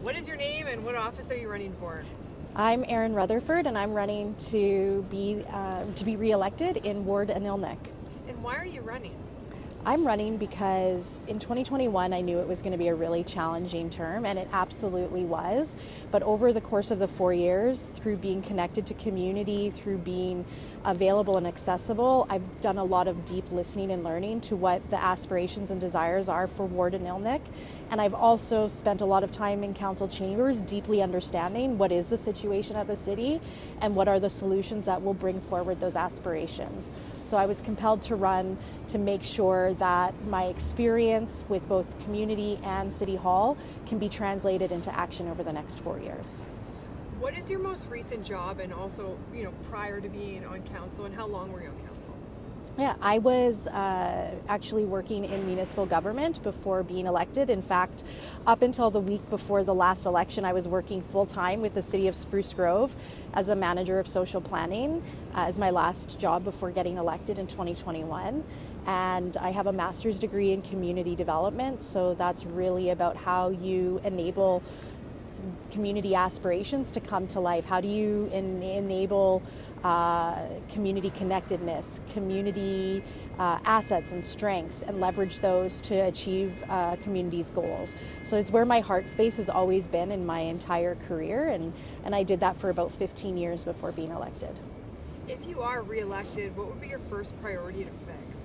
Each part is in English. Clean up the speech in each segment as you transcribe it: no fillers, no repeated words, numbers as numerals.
What is your name and what office are you running for? I'm Erin RUTHERFORD, and I'm running to be re-elected in Ward Anirniq. And why are you running? I'm running because in 2021 I knew it was going to be a really challenging term, and it absolutely was. But over the course of the 4 years, through being connected to community, through being available and accessible, I've done a lot of deep listening and learning to what the aspirations and desires are for Ward Anirniq. And I've also spent a lot of time in council chambers deeply understanding what is the situation at the city and what are the solutions that will bring forward those aspirations. So I was compelled to run to make sure that my experience with both community and City Hall can be translated into action over the next 4 years. What is your most recent job, and also, prior to being on council, and how long were you on council? Yeah, I was actually working in municipal government before being elected. In fact, up until the week before the last election, I was working full-time with the City of Spruce Grove as a manager of social planning as my last job before getting elected in 2021. And I have a master's degree in community development, so that's really about how you enable community aspirations to come to life. How do you enable community connectedness, community assets and strengths, and leverage those to achieve community's goals? So it's where my heart space has always been in my entire career, and I did that for about 15 years before being elected. If you are re-elected, what would be your first priority to fix?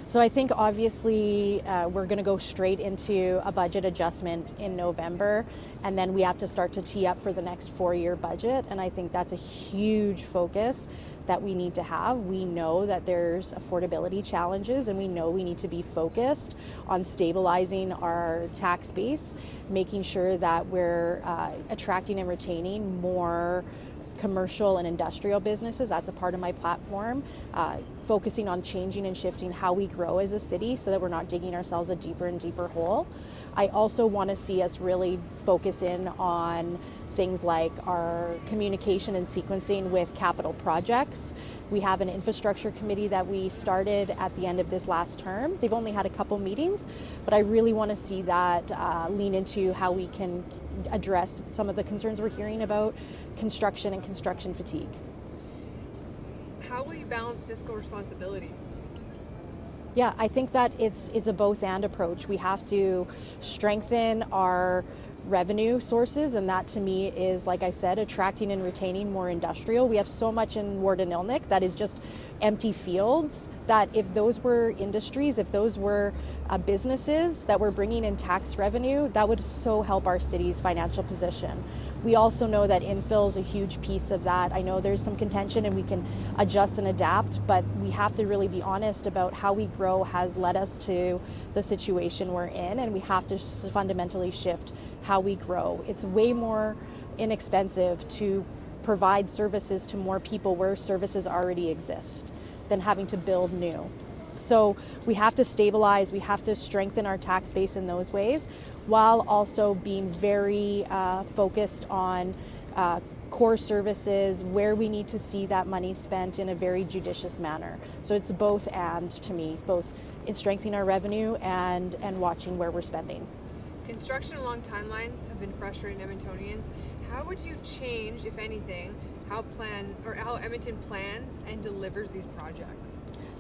So I think obviously we're going to go straight into a budget adjustment in November, and then we have to start to tee up for the next 4-year budget, and I think that's a huge focus that we need to have. We know that there's affordability challenges, and we know we need to be focused on stabilizing our tax base, making sure that we're attracting and retaining more commercial and industrial businesses. That's a part of my platform, focusing on changing and shifting how we grow as a city so that we're not digging ourselves a deeper and deeper hole. I also want to see us really focus in on things like our communication and sequencing with capital projects. We have an infrastructure committee that we started at the end of this last term. They've only had a couple meetings, but I really want to see that lean into how we can address some of the concerns we're hearing about construction and construction fatigue. How will you balance fiscal responsibility? Yeah, I think that it's a both and approach. We have to strengthen our revenue sources, and that to me is, like I said, attracting and retaining more industrial. We have so much in Ward Anirniq that is just empty fields, that if those were industries, if those were businesses that were bringing in tax revenue, that would so help our city's financial position. We also know that infill is a huge piece of that. I know there's some contention and we can adjust and adapt, but we have to really be honest about how we grow has led us to the situation we're in, and we have to fundamentally shift how we grow. It's way more inexpensive to provide services to more people where services already exist than having to build new. So we have to stabilize, we have to strengthen our tax base in those ways, while also being very focused on core services, where we need to see that money spent in a very judicious manner. So it's both and to me, both in strengthening our revenue and watching where we're spending. Construction along timelines have been frustrating Edmontonians. How would you change, if anything, how Edmonton plans and delivers these projects?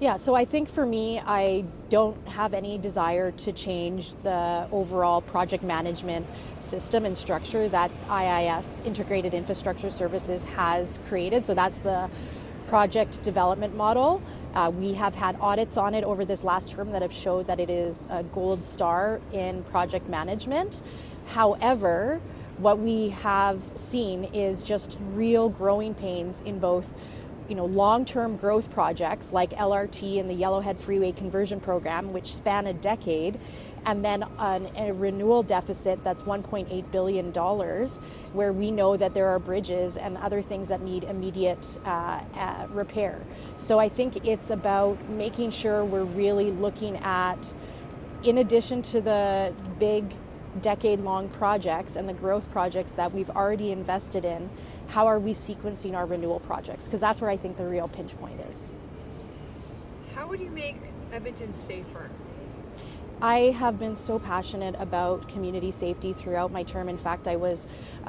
Yeah, so I think for me, I don't have any desire to change the overall project management system and structure that IIS, Integrated Infrastructure Services, has created. So that's the project development model. We have had audits on it over this last term that have showed that it is a gold star in project management. However, what we have seen is just real growing pains in both long-term growth projects like LRT and the Yellowhead Freeway Conversion Program, which span a decade, and then a renewal deficit that's $1.8 billion, where we know that there are bridges and other things that need immediate repair. So I think it's about making sure we're really looking at, in addition to the big decade-long projects and the growth projects that we've already invested in, how are we sequencing our renewal projects? Because that's where I think the real pinch point is. How would you make Edmonton safer? I have been so passionate about community safety throughout my term. In fact, I was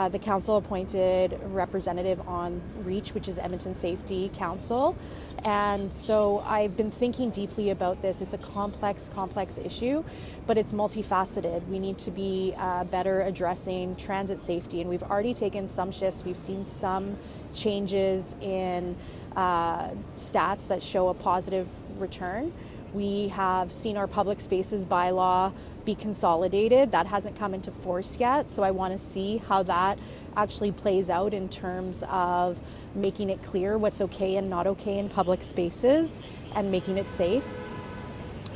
the council appointed representative on REACH, which is Edmonton Safety Council. And so I've been thinking deeply about this. It's a complex issue, but it's multifaceted. We need to be better addressing transit safety, and we've already taken some shifts. We've seen some changes in stats that show a positive return. We have seen our public spaces bylaw be consolidated. That hasn't come into force yet, so I want to see how that actually plays out in terms of making it clear what's okay and not okay in public spaces and making it safe.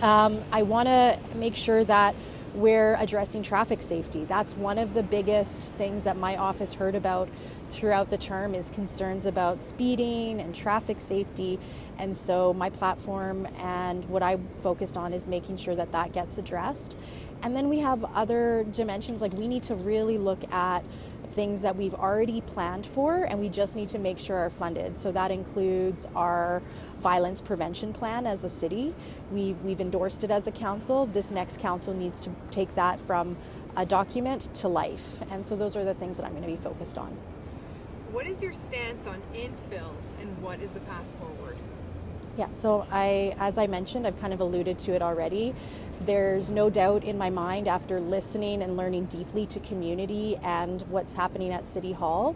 I want to make sure that we're addressing traffic safety. That's one of the biggest things that my office heard about throughout the term, is concerns about speeding and traffic safety. And so my platform and what I focused on is making sure that that gets addressed. And then we have other dimensions, like we need to really look at things that we've already planned for, and we just need to make sure are funded. So that includes our violence prevention plan as a city. We've endorsed it as a council. This next council needs to take that from a document to life. And so those are the things that I'm going to be focused on. What is your stance on infills, and what is the path forward? Yeah, so as I mentioned, I've kind of alluded to it already. There's no doubt in my mind, after listening and learning deeply to community and what's happening at City Hall,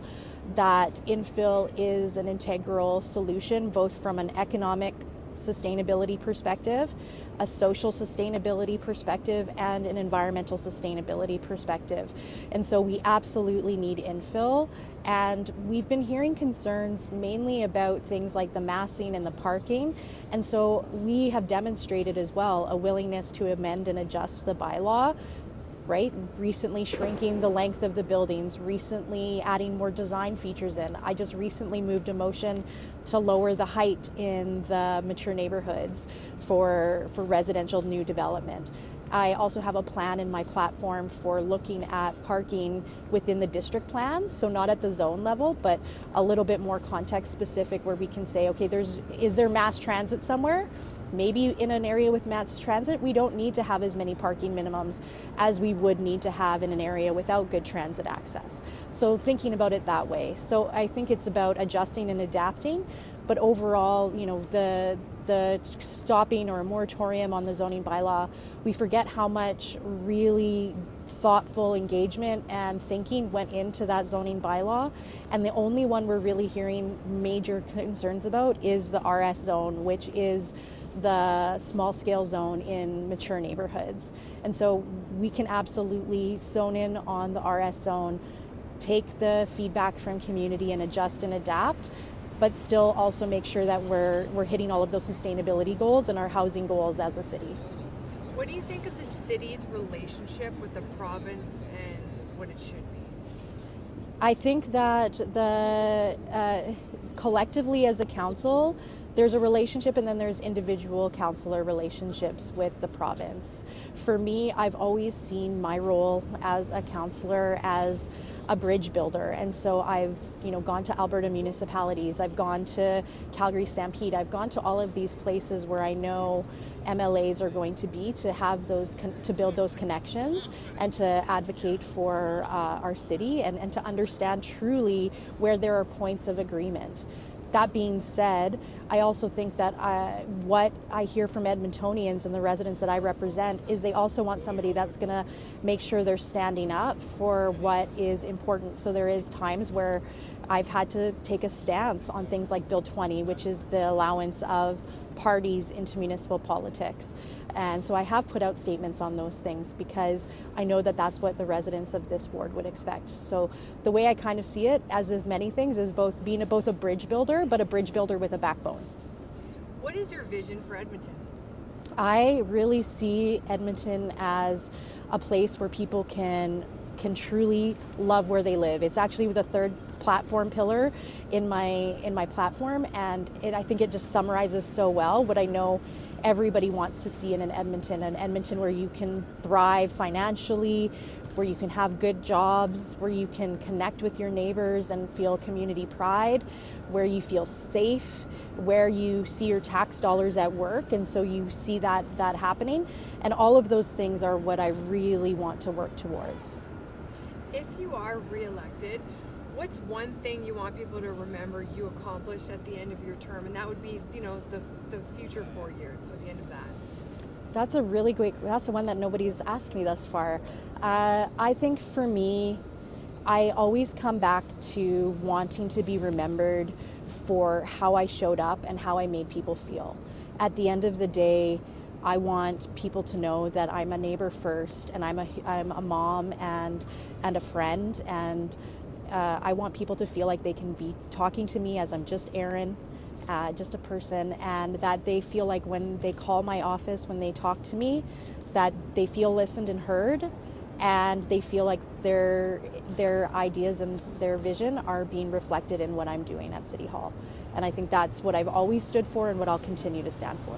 that infill is an integral solution, both from an economic sustainability perspective, a social sustainability perspective, and an environmental sustainability perspective. And so we absolutely need infill. And we've been hearing concerns mainly about things like the massing and the parking. And so we have demonstrated as well a willingness to amend and adjust the bylaw, right? Recently shrinking the length of the buildings, recently adding more design features in. I just recently moved a motion to lower the height in the mature neighborhoods for residential new development. I also have a plan in my platform for looking at parking within the district plans, so not at the zone level, but a little bit more context specific, where we can say, okay, is there mass transit somewhere? Maybe in an area with mass transit, we don't need to have as many parking minimums as we would need to have in an area without good transit access. So thinking about it that way. So I think it's about adjusting and adapting, but overall, the stopping or a moratorium on the zoning bylaw, we forget how much really thoughtful engagement and thinking went into that zoning bylaw. And the only one we're really hearing major concerns about is the RS zone, which is the small scale zone in mature neighborhoods. And so we can absolutely zone in on the RS zone, take the feedback from community and adjust and adapt, but still also make sure that we're hitting all of those sustainability goals and our housing goals as a city. What do you think of the city's relationship with the province and what it should be? I think that collectively as a council, there's a relationship, and then there's individual councillor relationships with the province. For me, I've always seen my role as a councillor as a bridge builder, and so I've gone to Alberta municipalities, I've gone to Calgary Stampede, I've gone to all of these places where I know MLAs are going to be, to have those to build those connections and to advocate for our city and to understand truly where there are points of agreement. That being said, I also think that what I hear from Edmontonians and the residents that I represent is they also want somebody that's going to make sure they're standing up for what is important. So there is times where I've had to take a stance on things like Bill 20, which is the allowance of parties into municipal politics. And so I have put out statements on those things because I know that that's what the residents of this ward would expect. So the way I kind of see it, as with many things, is being both a bridge builder, but a bridge builder with a backbone. What is your vision for Edmonton? I really see Edmonton as a place where people can truly love where they live. It's actually the third platform pillar in my platform, and I think it just summarizes so well what I know everybody wants to see in an Edmonton where you can thrive financially, where you can have good jobs, where you can connect with your neighbors and feel community pride, where you feel safe, where you see your tax dollars at work, and so you see that happening. And all of those things are what I really want to work towards. If you are reelected, what's one thing you want people to remember you accomplished at the end of your term? And that would be, the future 4 years at the end of that. That's a really that's the one that nobody's asked me thus far. I think for me, I always come back to wanting to be remembered for how I showed up and how I made people feel. At the end of the day, I want people to know that I'm a neighbor first, and I'm a mom and a friend, and I want people to feel like they can be talking to me as I'm just Erin, just a person, and that they feel like when they call my office, when they talk to me, that they feel listened and heard, and they feel like their ideas and their vision are being reflected in what I'm doing at City Hall. And I think that's what I've always stood for and what I'll continue to stand for.